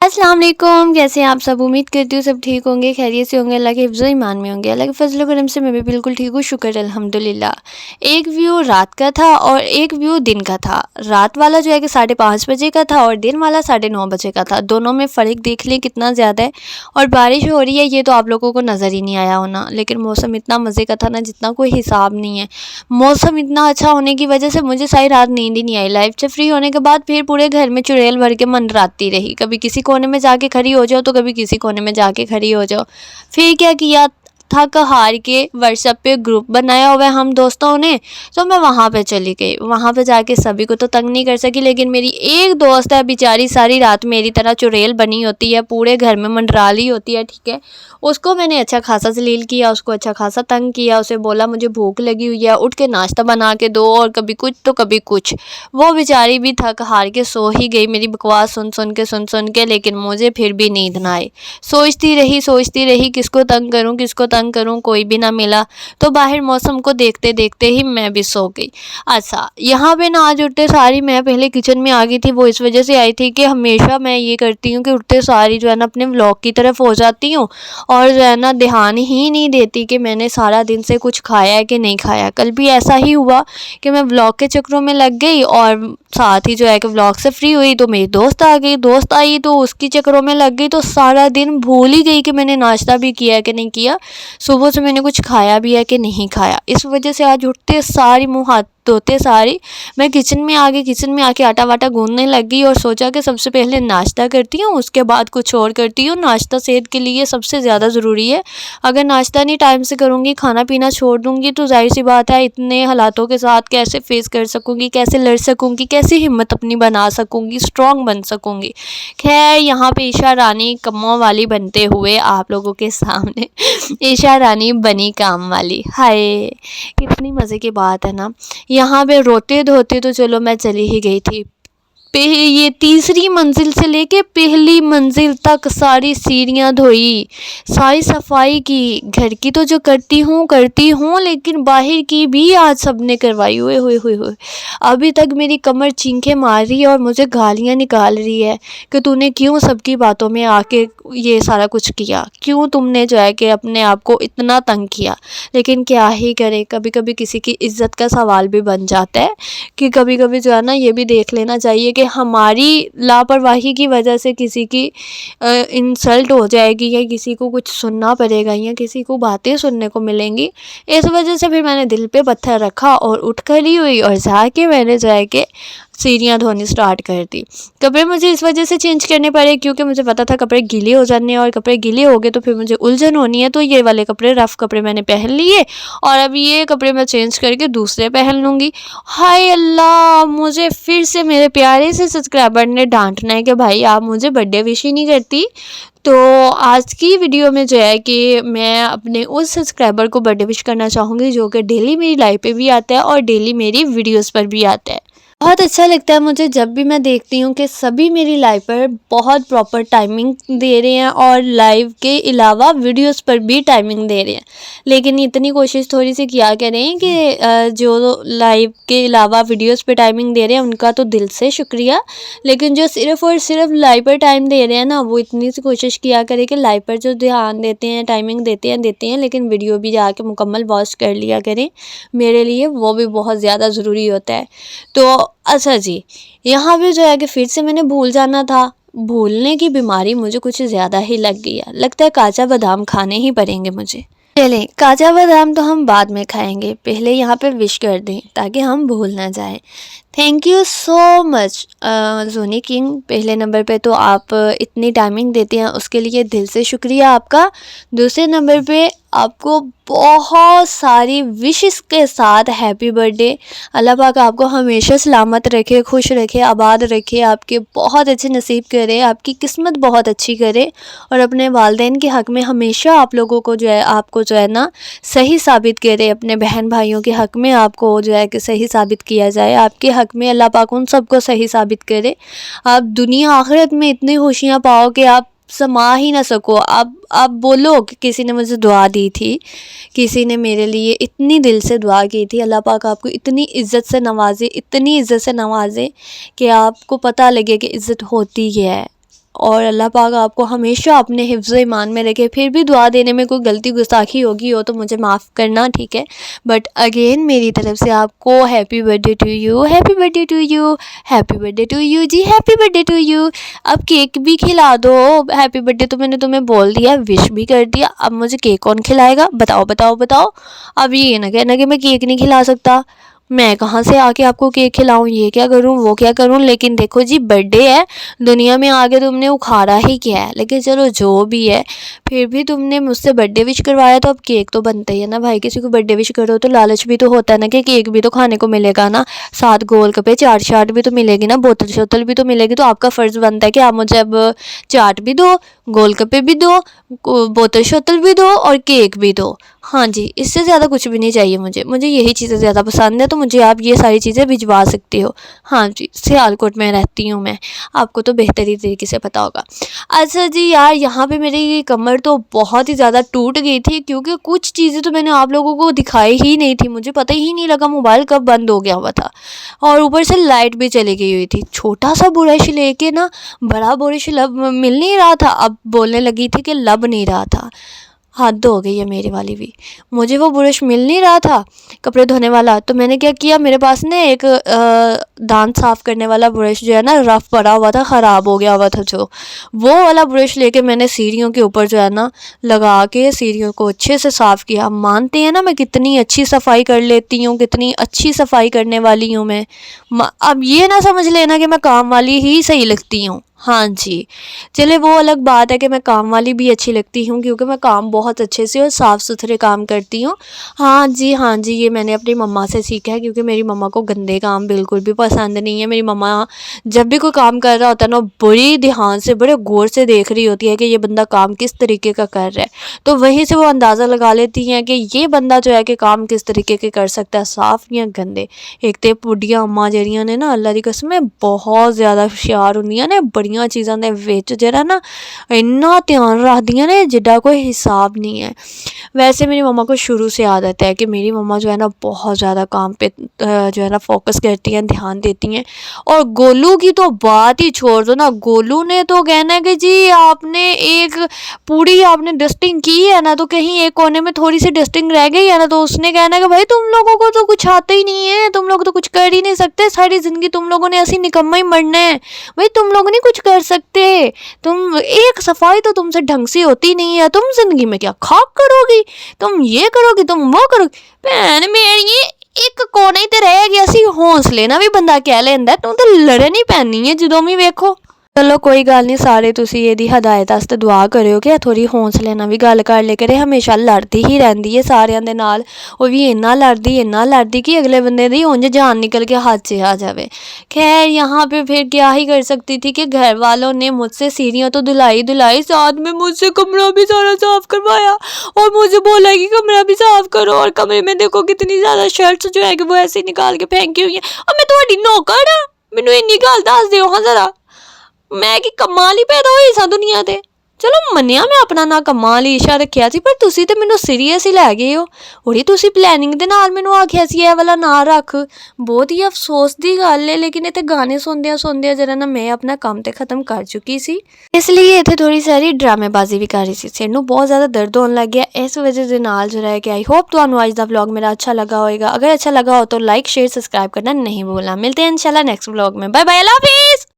अस्सलाम वालेकुम, कैसे हैं आप सब। उम्मीद करती हूँ सब ठीक होंगे, खैरियत से होंगे, अल्लाह के हिफ्ज़ ईमान में होंगे। अल्लाह के फजल करम से मैं भी बिल्कुल ठीक हूँ, शुक्र अल्हम्दुलिल्लाह। एक व्यू रात का था और एक व्यू दिन का था। रात वाला जो है कि 5:30 बजे का था और दिन वाला 9:30 बजे का था। दोनों में फ़र्क देख लें कितना ज़्यादा है। और बारिश हो रही है ये तो आप लोगों को नज़र ही नहीं आया होना, लेकिन मौसम इतना मज़े का था ना जितना कोई हिसाब नहीं है। मौसम इतना अच्छा होने की वजह से मुझे सारी रात नींद ही नहीं आई। लाइव से फ्री होने के बाद फिर पूरे घर में चुड़ैल भर के मंडराती रही, कभी किसी कोने में जाके खड़ी हो जाओ तो कभी किसी कोने में जाके खड़ी हो जाओ। फिर क्या किया, थक हार के व्हाट्सएप पे ग्रुप बनाया हुआ है हम दोस्तों ने, तो मैं वहाँ पे चली गई। वहाँ पे जाके सभी को तो तंग नहीं कर सकी, लेकिन मेरी एक दोस्त है बेचारी, सारी रात मेरी तरह चुड़ैल बनी होती है, पूरे घर में मंडरा ली होती है, ठीक है। उसको मैंने अच्छा खासा जलील किया, उसको अच्छा खासा तंग किया, उसे बोला मुझे भूख लगी हुई है, उठ के नाश्ता बना के दो, और कभी कुछ तो कभी कुछ। वो बेचारी भी थक हार के सो ही गई मेरी बकवास सुन सुन के, लेकिन मुझे फिर भी नींद ना आई। सोचती रही किसको तंग करूं, कोई भी ना मिला, तो बाहर मौसम को देखते देखते ही मैं भी सो गई। अच्छा, यहाँ पे ना आज उठते सारी मैं पहले किचन में आ गई थी। वो इस वजह से आई थी कि हमेशा मैं ये करती हूँ कि उठते सारी जो है ना अपने व्लॉग की तरफ हो जाती हूँ, और जो है ना ध्यान ही नहीं देती कि मैंने सारा दिन से कुछ खाया है कि नहीं खाया। कल भी ऐसा ही हुआ कि मैं व्लॉग के चक्रों में लग गई, और साथ ही जो है कि व्लॉग से फ्री हुई तो मेरी दोस्त आई तो उसकी चक्रों में लग गई, तो सारा दिन भूल ही गई कि मैंने नाश्ता भी किया है कि नहीं किया, सुबह से मैंने कुछ खाया भी है कि नहीं खाया। इस वजह से आज उठते सारी मुँह हाथ धोते सारी मैं किचन में आ गई। किचन में आके आटा वाटा गूंदने लग गई और सोचा कि सबसे पहले नाश्ता करती हूँ, उसके बाद कुछ और करती हूँ। नाश्ता सेहत के लिए सबसे ज़्यादा ज़रूरी है। अगर नाश्ता नहीं टाइम से करूँगी, खाना पीना छोड़ दूँगी, तो जाहिर सी बात है इतने हालातों के साथ कैसे फेस कर सकूँगी, कैसे लड़ सकूँगी, कैसे हिम्मत अपनी बना सकूँगी, स्ट्रॉन्ग बन सकूँगी। खैर, यहाँ पे ईशा रानी कम्मों वाली बनते हुए आप लोगों के सामने ईशा रानी बनी काम वाली। हाय, कितनी मज़े की बात है ना। यहाँ पे रोते धोते तो चलो मैं चली ही गई थी, ये तीसरी मंजिल से लेके पहली मंजिल तक सारी सीढ़ियाँ धोई, सारी सफाई की। घर की तो जो करती हूँ, लेकिन बाहर की भी आज सबने करवाई। हुए अभी तक मेरी कमर चींखे मार रही है और मुझे गालियाँ निकाल रही है कि तूने क्यों सबकी बातों में आके ये सारा कुछ किया, क्यों तुमने जो है कि अपने आप को इतना तंग किया। लेकिन क्या ही करे, कभी कभी किसी की इज्जत का सवाल भी बन जाता है कि कभी कभी जो है ना ये भी देख लेना चाहिए कि हमारी लापरवाही की वजह से किसी की इंसल्ट हो जाएगी, या किसी को कुछ सुनना पड़ेगा, या किसी को बातें सुनने को मिलेंगी। इस वजह से फिर मैंने दिल पे पत्थर रखा और उठ खड़ी हुई और जाके मैंने जो है कि सीढ़ियाँ धोनी स्टार्ट कर दी। कपड़े मुझे इस वजह से चेंज करने पड़े क्योंकि मुझे पता था कपड़े गीले हो जाने, और कपड़े गीले हो गए तो फिर मुझे उलझन होनी है। तो ये वाले कपड़े, रफ़ कपड़े मैंने पहन लिए, और अब ये कपड़े मैं चेंज करके दूसरे पहन लूँगी। हाय अल्लाह, मुझे फिर से मेरे प्यारे से सब्सक्राइबर ने डांटना है कि भाई आप मुझे बर्थडे विश ही नहीं करती। तो आज की वीडियो में जो है कि मैं अपने उस सब्सक्राइबर को बर्थडे विश करना चाहूँगी जो कि डेली मेरी लाइफ पे भी आता है और डेली मेरी वीडियोस पर भी आता है। बहुत अच्छा लगता है मुझे जब भी मैं देखती हूँ कि सभी मेरी लाइव पर बहुत प्रॉपर टाइमिंग दे रहे हैं, और लाइव के अलावा वीडियोस पर भी टाइमिंग दे रहे हैं। लेकिन इतनी कोशिश थोड़ी सी किया करें कि जो लाइव के अलावा वीडियोस पे टाइमिंग दे रहे हैं उनका तो दिल से शुक्रिया, लेकिन जो सिर्फ़ और सिर्फ लाइव पर टाइम दे रहे हैं ना, वो इतनी सी कोशिश किया करें कि लाइव पर जो ध्यान देते हैं, टाइमिंग देते हैं, लेकिन वीडियो भी जाके मुकम्मल वॉच कर लिया करें। मेरे लिए वो भी बहुत ज़्यादा ज़रूरी होता है। तो अच्छा जी, यहाँ पे जो है कि फिर से मैंने भूल जाना था। भूलने की बीमारी मुझे कुछ ज़्यादा ही लग गई है, लगता है काचा बादाम खाने ही पड़ेंगे मुझे। चलें, काचा बादाम तो हम बाद में खाएंगे, पहले यहाँ पे विश कर दें ताकि हम भूल ना जाएं। Thank you so much Johnny king. पहले नंबर पे तो आप इतनी टाइमिंग देते हैं उसके लिए दिल से शुक्रिया आपका। दूसरे नंबर पे आपको बहुत सारी विशेस के साथ हैप्पी बर्थडे। अल्लाह पाक आपको हमेशा सलामत रखे, खुश रखे, आबाद रखे, आपके बहुत अच्छे नसीब करे, आपकी किस्मत बहुत अच्छी करे, और अपने वालिदैन के हक़ में हमेशा आप लोगों को जो है, आपको जो है ना सही साबित करे। अपने बहन भाइयों के हक़ में आपको जो है कि सही साबित किया जाए, आपके हक़ में अल्लाह पाक उन सबको सही साबित करे। आप दुनिया आखिरत में इतनी खुशियाँ पाओ कि आप समा ही ना सको। आप बोलो कि किसी ने मुझे दुआ दी थी, किसी ने मेरे लिए इतनी दिल से दुआ की थी। अल्लाह पाक आपको इतनी इज़्ज़त से नवाजे, इतनी इज़्ज़त से नवाजे कि आपको पता लगे कि इज़्ज़त होती है। और अल्लाह पाक आपको हमेशा अपने हिफ्ज़ ईमान में रखे। फिर भी दुआ देने में कोई गलती गुस्ताखी होगी हो तो मुझे माफ़ करना, ठीक है। बट अगेन मेरी तरफ से आपको happy birthday to you, happy birthday to you, happy birthday to you जी, हैप्पी बर्थडे टू यू। अब केक भी खिला दो। हैप्पी बर्थडे तो मैंने तुम्हें बोल दिया, विश भी कर दिया, अब मुझे केक कौन खिलाएगा? बताओ बताओ बताओ। अब ये ना कहना कि मैं केक नहीं खिला सकता, मैं कहाँ से आके आपको केक खिलाऊं, ये क्या करूं वो क्या करूं। लेकिन देखो जी, बर्थडे है, दुनिया में आके तुमने उखाड़ा ही क्या है। लेकिन चलो जो भी है, फिर भी तुमने मुझसे बर्थडे विश करवाया तो अब केक तो बनता ही है ना भाई। किसी को बर्थडे विश करो तो लालच भी तो होता है ना कि केक भी तो खाने को मिलेगा ना, साथ गोलगप्पे चाट शाट भी तो मिलेगी ना, बोतल शोतल भी तो मिलेगी। तो आपका फ़र्ज़ बनता है कि आप मुझे अब चाट भी दो, गोलगप्पे भी दो, बोतल शोतल भी दो और केक भी दो। हाँ जी, इससे ज़्यादा कुछ भी नहीं चाहिए मुझे यही चीज़ें ज़्यादा पसंद है, तो मुझे आप ये सारी चीज़ें भिजवा सकती हो। हाँ जी, सियालकोट में रहती हूँ मैं, आपको तो बेहतरीन तरीके से पता होगा। अच्छा जी यार, यहाँ पे मेरी ये कमर तो बहुत ही ज़्यादा टूट गई थी, क्योंकि कुछ चीज़ें तो मैंने आप लोगों को दिखाई ही नहीं थी, मुझे पता ही नहीं लगा मोबाइल कब बंद हो गया हुआ था, और ऊपर से लाइट भी चली गई हुई थी। छोटा सा ब्रश लेके ना बड़ा ब्रश लब मिल नहीं रहा था, अब बोलने लगी थी कि लब नहीं रहा था। हद हो गई है मेरी वाली भी, मुझे वो ब्रश मिल नहीं रहा था कपड़े धोने वाला। तो मैंने क्या किया, मेरे पास ना एक दांत साफ़ करने वाला ब्रश जो है ना, रफ़ पड़ा हुआ था, ख़राब हो गया हुआ था जो, वो वाला ब्रश लेके मैंने सीढ़ियों के ऊपर जो है ना लगा के सीढ़ियों को अच्छे से साफ़ किया। मानते हैं ना मैं कितनी अच्छी सफाई कर लेती हूँ, कितनी अच्छी सफाई करने वाली हूँ मैं। अब ये ना समझ लेना कि मैं काम वाली ही सही लगती हूँ। हाँ जी, चले वो अलग बात है कि मैं काम वाली भी अच्छी लगती हूँ, क्योंकि मैं काम बहुत अच्छे से और साफ़ सुथरे काम करती हूँ। हाँ जी, हाँ जी, ये मैंने अपनी मम्मा से सीखा है, क्योंकि मेरी मम्मा को गंदे काम बिल्कुल भी पसंद नहीं है। मेरी मम्मा जब भी कोई काम कर रहा होता है ना, बड़ी ध्यान से बड़े गौर से देख रही होती है कि ये बंदा काम किस तरीके का कर रहा है, तो वहीं से वो अंदाज़ा लगा लेती हैं कि ये बंदा जो है कि काम किस तरीके के कर सकता है, साफ़ या गंदे। एक तो बुढ़िया अम्मा जड़ियाँ ने ना, अल्लाह दी कसम है, बहुत ज़्यादा हुशियार होंदियां ने, बड़ियां चीज़ों के विच जेह्ड़ा ना इन्ना ध्यान रखदियां ने जिड्डा कोई हिसाब नहीं है। वैसे मेरी मम्मा को शुरू से आदत है कि मेरी मम्मा जो है ना बहुत ज़्यादा काम पे जो है ना फोकस करती हैं, ध्यान देती हैं। और गोलू की तो बात ही छोड़ दो ना, गोलू ने तो कहना है कि जी आपने एक पूरी आपने डस्टिंग की है ना, तो कहीं एक कोने में थोड़ी सी डस्टिंग रह गई है ना, तो उसने कहना है कि भाई तुम लोगों को तो कुछ आता ही नहीं है, तुम लोग तो कुछ कर ही नहीं सकते, सारी ज़िंदगी तुम लोगों ने ऐसी निकम्मा ही मरना है, भाई तुम लोग नहीं कुछ कर सकते, तुम एक सफाई तो तुमसे ढंग से होती नहीं है, तुम ज़िंदगी में क्या खाक करोगी, तुम ये करोगी, तुम वो करोगी। भैन मेरी एक कोना ही तो रह गया सी, हौसले ना भी बंदा कह लेंदा, तू तो लड़न ही पैनी है जदों भी वेखो। चलो कोई गल नहीं, सारे तुसी एदी हदायत आस्ते दुआ करियो कि थोड़ी हौसले नाल भी गल कर ले करे, हमेशा लड़ती ही रहंदी है सारियां दे नाल, वो भी इन्ना लड़दी कि अगले बंदे दी उंज जान निकल के हाथ से आ जावे। खैर यहाँ पे फिर क्या ही कर सकती थी कि घर वालों ने मुझसे सीढ़ियाँ तो धुलाई, साथ में मुझसे कमरा भी सारा साफ करवाया और मुझे बोला कि कमरा भी साफ करो, और कमरे में देखो कितनी ज़्यादा शर्ट्स जो है कि वो ऐसे निकाल के फेंकी हुई है। और मैं तुहाडी नौकर हाँ, मैनू इन्नी गल दस दिओ हाँ जरा, मैं कि कमाल ही पैदा होई सां दुनिया ते। चलो मन्निया मैं अपना ना कमाल ईशा रखिया सी, पर तुसी ते मैनू सीरियस ही लै गए हो। उड़ी तुसी प्लैनिंग दे नाल मैनू आखिया सी ए वाला ना रख। बहुत ही अफसोस दी गल है, लेकिन इत्थे गाने सुनदिया जरा ना मैं अपना काम ते खत्म कर चुकी सी, इसलिए इत्थे थोड़ी सारी ड्रामेबाजी भी कर रही सी। सिर नू बहुत ज़्यादा दर्द होने लग गया, इस वजह दे नाल जो है कि आई होप तुहानू अज दा व्लॉग मेरा अच्छा लगा होएगा। अगर अच्छा लगा हो तो लाइक शेयर सब्सक्राइब करना नहीं भूलना। मिलते हैं इंशाल्लाह नेक्स्ट व्लॉग में। बाय बाय, अल्लाह हाफिज़।